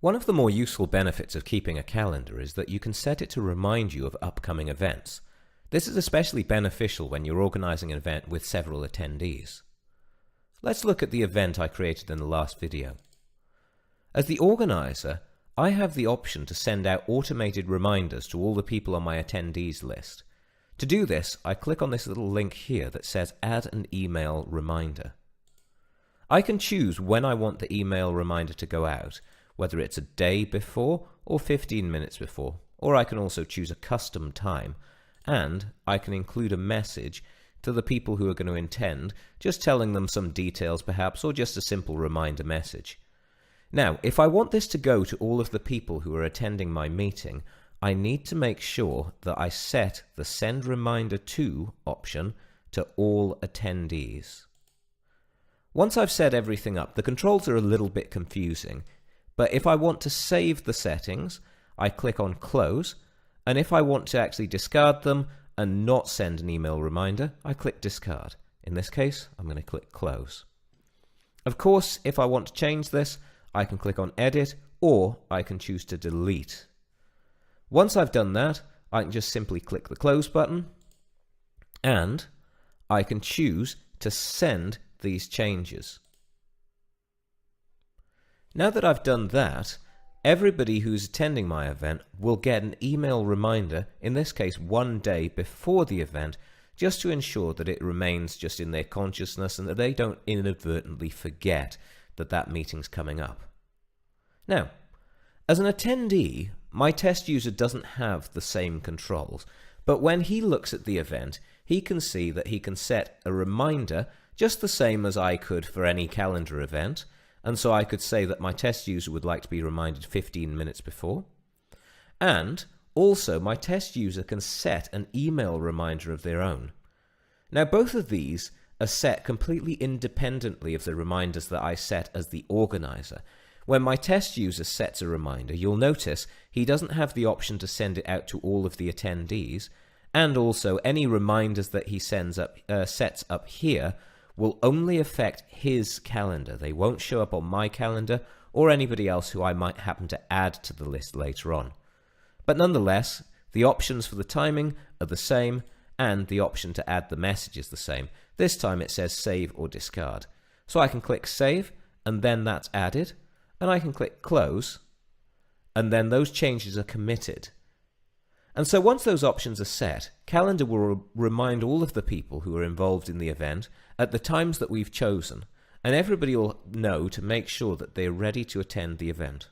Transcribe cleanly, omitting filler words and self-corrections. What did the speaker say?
One of the more useful benefits of keeping a calendar is that you can set it to remind you of upcoming events. This is especially beneficial when you're organizing an event with several attendees. Let's look at the event I created in the last video. As the organizer, I have the option to send out automated reminders to all the people on my attendees list. To do this, I click on this little link here that says Add an email reminder. I can choose when I want the email reminder to go out, whether it's a day before or 15 minutes before, or I can also choose a custom time, and I can include a message to the people who are going to attend, just telling them some details perhaps, or just a simple reminder message. Now, if I want this to go to all of the people who are attending my meeting, I need to make sure that I set the Send Reminder To option to all attendees. Once I've set everything up, the controls are a little bit confusing, but if I want to save the settings, I click on Close, and if I want to actually discard them and not send an email reminder, I click Discard. In this case, I'm going to click Close. Of course, if I want to change this, I can click on Edit, or I can choose to delete. Once I've done that, I can just simply click the Close button, and I can choose to send these changes. Now that I've done that, everybody who's attending my event will get an email reminder, in this case 1 day before the event, just to ensure that it remains just in their consciousness and that they don't inadvertently forget that that meeting's coming up. Now, as an attendee, my test user doesn't have the same controls, but when he looks at the event, he can see that he can set a reminder just the same as I could for any calendar event, and so I could say that my test user would like to be reminded 15 minutes before. And also, my test user can set an email reminder of their own. Now, both of these are set completely independently of the reminders that I set as the organizer. When my test user sets a reminder, you'll notice he doesn't have the option to send it out to all of the attendees, and also any reminders that he sets up here will only affect his calendar. They won't show up on my calendar or anybody else who I might happen to add to the list later on. But nonetheless, the options for the timing are the same, and the option to add the message is the same. This time it says Save or Discard. So I can click Save, and then that's added, and I can click Close, and then those changes are committed. And so once those options are set, Calendar will remind all of the people who are involved in the event at the times that we've chosen, and everybody will know to make sure that they're ready to attend the event.